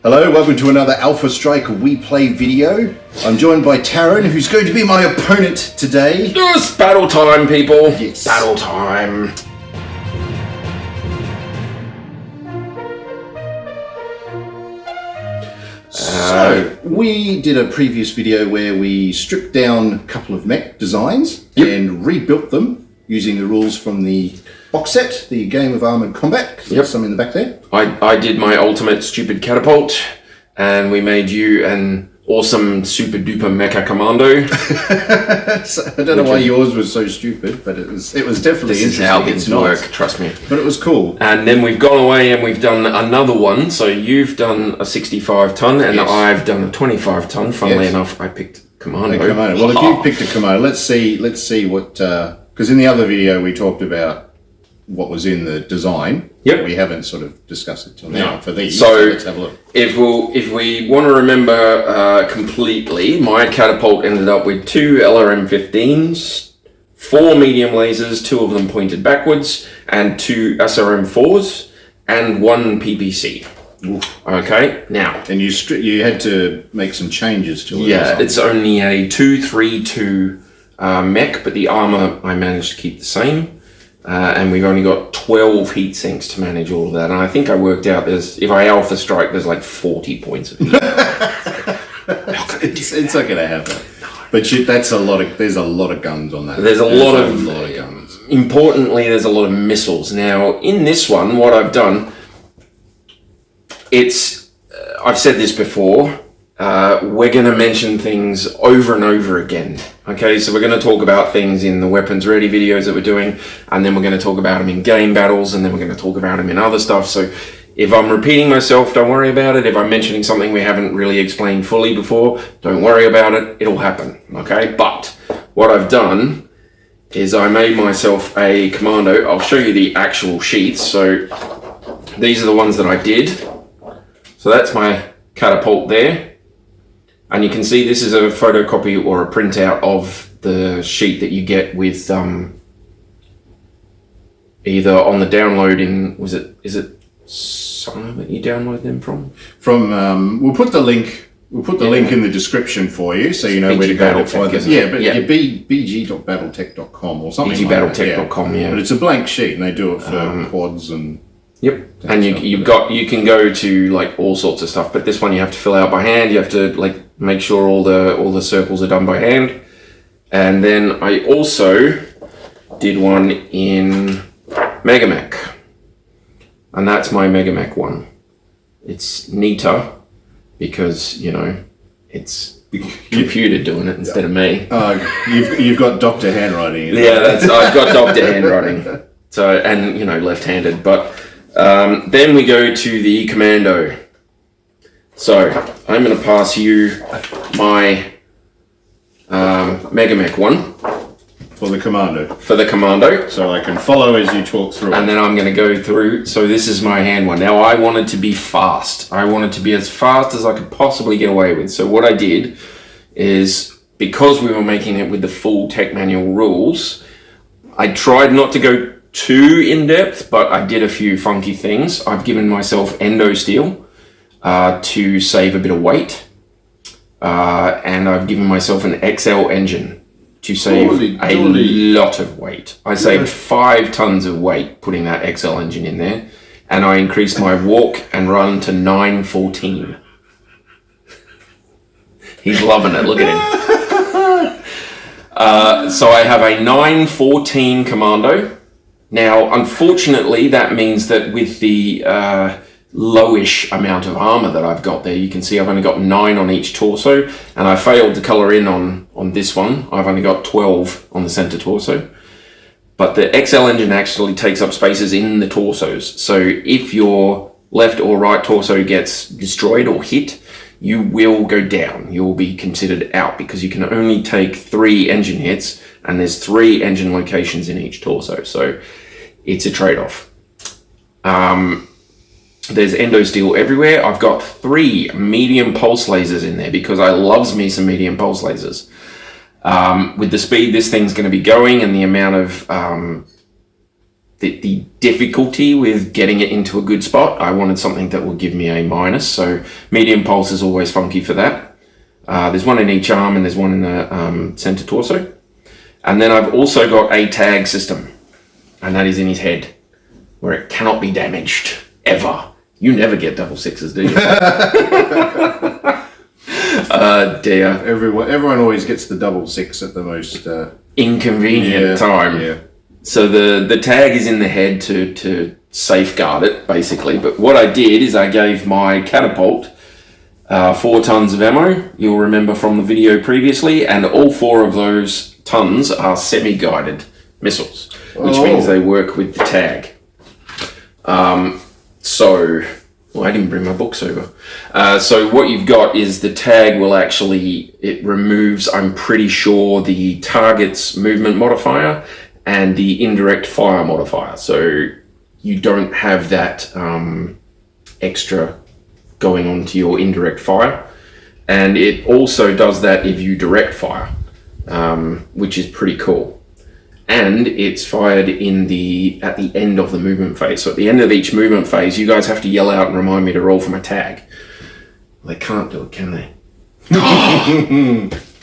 Hello, welcome to another Alpha Strike We Play video. I'm joined by Tarron, who's going to be my opponent today. It's battle time, people. Yes. Battle time. So, we did a previous video where we stripped down a couple of mech designs and rebuilt them using the rules from the box set, the Game of Armored Combat. There's some in the back there. I did my ultimate stupid catapult, and we made you an awesome super duper mecha commando. So, I don't know why yours was so stupid, but it was definitely This is interesting. how things work, trust me. But it was cool. And then we've gone away and we've done another one. So you've done a 65 ton and I've done a 25 ton. Funnily enough, I picked commando. Well, if you picked a commando, let's see what. Because in the other video we talked about what was in the design. Yep. We haven't sort of discussed it till now for these. So let's have a look. If we want to remember completely, my catapult ended up with 2 LRM-15s, 4 medium lasers, 2 of them pointed backwards, and 2 SRM-4s, and 1 PPC. Oof. Okay, now. And you had to make some changes to it. Yeah, it's only a 232 mech, but the armor I managed to keep the same. And we've only got 12 heat sinks to manage all of that. And I think I worked out if I alpha strike, there's like 40 points of heat. It's not going to happen. But there's a lot of guns on that. There's a lot of guns. Importantly, there's a lot of missiles. Now, in this one, what I've done, I've said this before, we're going to mention things over and over again. Okay, so we're going to talk about things in the weapons ready videos that we're doing, and then we're going to talk about them in game battles, and then we're going to talk about them in other stuff. So if I'm repeating myself, don't worry about it. If I'm mentioning something we haven't really explained fully before, don't worry about it. It'll happen. Okay, but what I've done is I made myself a commando. I'll show you the actual sheets. So these are the ones that I did. So that's my catapult there. And you can see this is a photocopy or a printout of the sheet that you get with either on the download is it somewhere that you download them from? We'll put the link. We'll put the link in the description for you, so you know where to go to find this. Yeah, but bg.battletech.com or something. bg.battletech.com, yeah. But it's a blank sheet, and they do it for quads and. Yep, and you can go to like all sorts of stuff, but this one you have to fill out by hand. You have to like make sure all the circles are done by hand, and then I also did one in BattleMech, and that's my BattleMech one. It's neater because it's computer doing it instead of me. You've got doctor handwriting. Yeah, I've got doctor handwriting. So and left-handed, but. Then we go to the commando. So I'm going to pass you my BattleMech one for the commando. So I can follow as you talk through. And then I'm going to go through. So this is my hand one. Now I wanted to be fast. I wanted to be as fast as I could possibly get away with. So what I did is, because we were making it with the full tech manual rules, I tried not to go too in-depth, but I did a few funky things. I've given myself endo steel to save a bit of weight, and I've given myself an XL engine to save a lot of weight. I saved 5 tons of weight putting that XL engine in there, and I increased my walk and run to 914. He's loving it, look at him. So I have a 914 commando. Now, unfortunately, that means that with the lowish amount of armor that I've got there, you can see I've only got 9 on each torso, and I failed to color in on this one. I've only got 12 on the center torso. But the XL engine actually takes up spaces in the torsos. So if your left or right torso gets destroyed or hit, you will go down. You will be considered out because you can only take 3 engine hits, and there's 3 engine locations in each torso. So it's a trade-off. There's endo steel everywhere. I've got 3 medium pulse lasers in there because I loves me some medium pulse lasers. With the speed this thing's going to be going and the amount of the difficulty with getting it into a good spot. I wanted something that would give me a-, so medium pulse is always funky for that. There's one in each arm and there's one in the center torso. And then I've also got a tag system, and that is in his head, where it cannot be damaged, ever. You never get double sixes, do you? Dear. Everyone always gets the double six at the most inconvenient time. Yeah. So the tag is in the head to safeguard it, basically. But what I did is I gave my catapult 4 tons of ammo, you'll remember from the video previously, and all 4 of those tons are semi-guided missiles, which means they work with the tag. I didn't bring my books over. So what you've got is the tag will actually, it removes, I'm pretty sure, the target's movement modifier and the indirect fire modifier. So you don't have that extra going on to your indirect fire. And it also does that if you direct fire, which is pretty cool. And it's fired at the end of the movement phase. So at the end of each movement phase, you guys have to yell out and remind me to roll for my tag. Well, they can't do it, can they?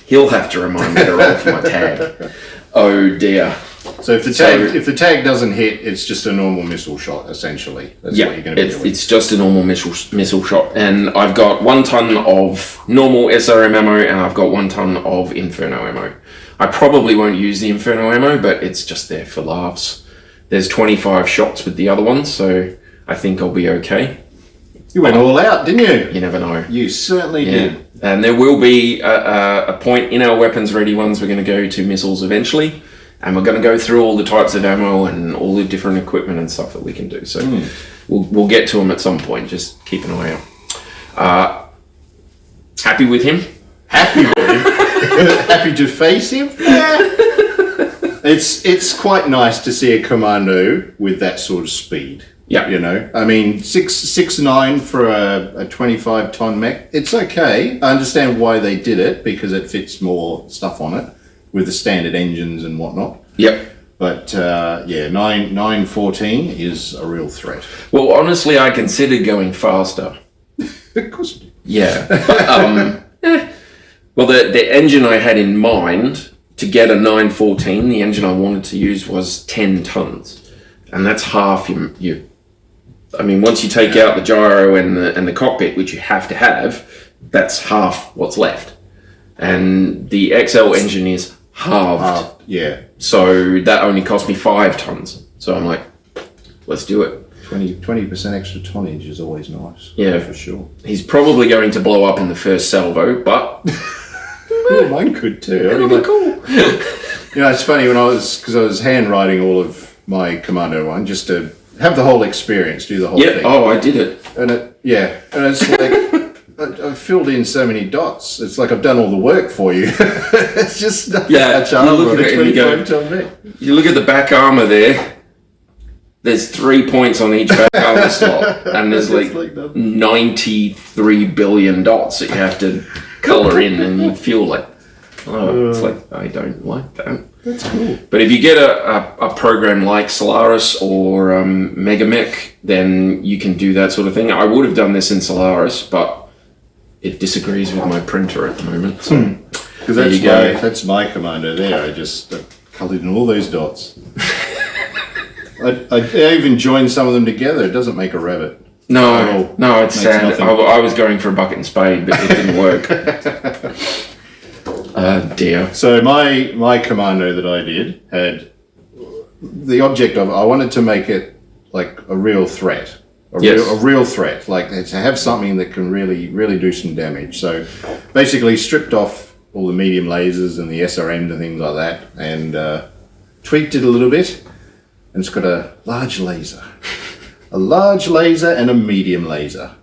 He'll have to remind me to roll for my tag. Oh dear. So if the tag doesn't hit, it's just a normal missile shot, essentially. That's what you're going to be doing. It's just a normal missile shot. And I've got 1 ton of normal SRM ammo, and I've got 1 ton of Inferno ammo. I probably won't use the Inferno ammo, but it's just there for laughs. There's 25 shots with the other one, so I think I'll be okay. You went all out, didn't you? You never know. You certainly did. And there will be a point in our weapons ready ones we're going to go to missiles eventually, and we're going to go through all the types of ammo and all the different equipment and stuff that we can do. So we'll get to them at some point. Just keep an eye out. Happy with him? Happy with him? Happy to face him? Yeah. It's quite nice to see a commando with that sort of speed. Yeah. You know, I mean, 6'9" for a 25-ton mech, it's okay. I understand why they did it, because it fits more stuff on it with the standard engines and whatnot. Yep. But 914 is a real threat. Well, honestly, I considered going faster. Of course you do. Yeah. But, well, the engine I had in mind to get a 914, the engine I wanted to use was 10 tons. And that's half your I mean, once you take out the gyro and the cockpit, which you have to have, that's half what's left. And the XL engine is halved. Yeah. So that only cost me 5 tons. So I'm like, let's do it. 20% extra tonnage is always nice. Yeah. For sure. He's probably going to blow up in the first salvo, but... Well, mine could too. It'll be cool. You know, it's funny when I was handwriting all of my Commando one just to have the whole experience, do the whole thing. Oh, I did it. And it's like I've filled in so many dots. It's like I've done all the work for you. It's just you look at it and you go, you look at the back armor there. There's 3 points on each back armor slot, and there's like 93 billion dots that you have to color in, and you feel like, it's like, I don't like that. That's cool. But if you get a program like Solaris or Mech, then you can do that sort of thing. I would have done this in Solaris, but it disagrees with my printer at the moment. So because that's my Commando there. I just coloured in all those dots. I even joined some of them together. It doesn't make a rabbit. No, it's sad. I was going for a bucket and spade, but it didn't work. Dear. So my Commando that I did had the object of, I wanted to make it like a real threat. A real threat, like to have something that can really do some damage. So basically stripped off all the medium lasers and the SRMs and things like that, and tweaked it a little bit, and it's got a large laser and a medium laser,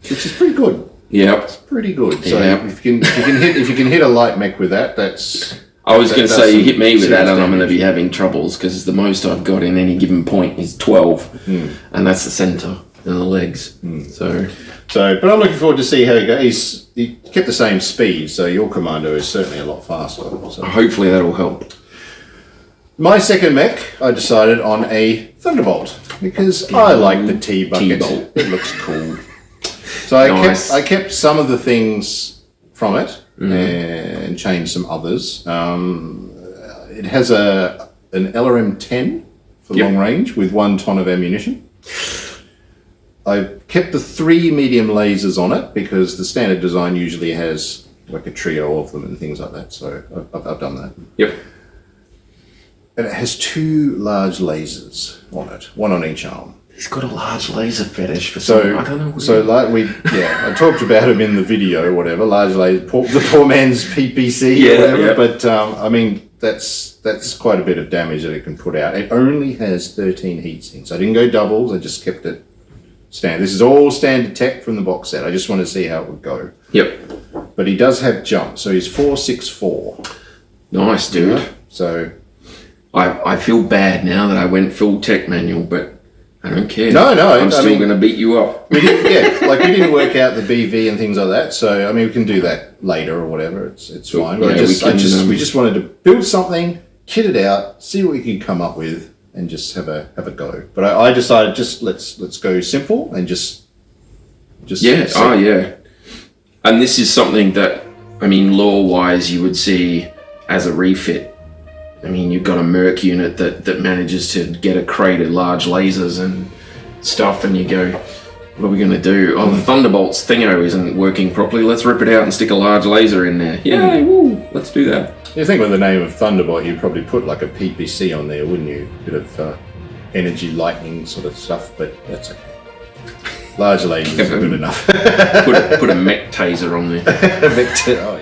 which is pretty good. Yep. It's pretty good. So if you can hit a light mech with that, that's... I was going to say, you hit me with that and I'm going to be having troubles, because the most I've got in any given point is 12, and that's the centre and the legs. So, but I'm looking forward to see how he goes. He kept the same speed, so your Commando is certainly a lot faster. So. Hopefully that'll help. My second mech, I decided on a Thunderbolt because I like the T-bucket. T-bolt. It looks cool. So I kept some of the things from it and changed some others. It has an LRM-10 for long range with 1 ton of ammunition. I kept the 3 medium lasers on it because the standard design usually has like a trio of them and things like that. So I've done that. Yep. And it has 2 large lasers on it, 1 on each arm. He's got a large laser fetish for some. I don't know. I talked about him in the video, whatever. Large laser, the poor man's PPC, or whatever. Yeah. But I mean, that's quite a bit of damage that it can put out. It only has 13 heat sinks. I didn't go doubles. I just kept it standard. This is all standard tech from the box set. I just want to see how it would go. Yep. But he does have jump, so he's 4.64. Nice, dude. Yeah. So I feel bad now that I went full tech manual, but I don't care. No, I'm still going to beat you up. We didn't work out the BV and things like that. So I mean, we can do that later or whatever. It's fine. But we just wanted to build something, kit it out, see what we could come up with, and just have a go. But I decided let's go simple and just yeah. Oh yeah. And this is something that, I mean, lore-wise, you would see as a refit. I mean, you've got a Merc unit that manages to get a crate of large lasers and stuff, and you go, what are we going to do? Oh, the Thunderbolt's thingo isn't working properly. Let's rip it out and stick a large laser in there. Yay, woo, let's do that. You think with the name of Thunderbolt, you'd probably put like a PPC on there, wouldn't you? A bit of energy lightning sort of stuff, but that's okay. Large lasers are good enough. put a mech taser on there. Mech taser.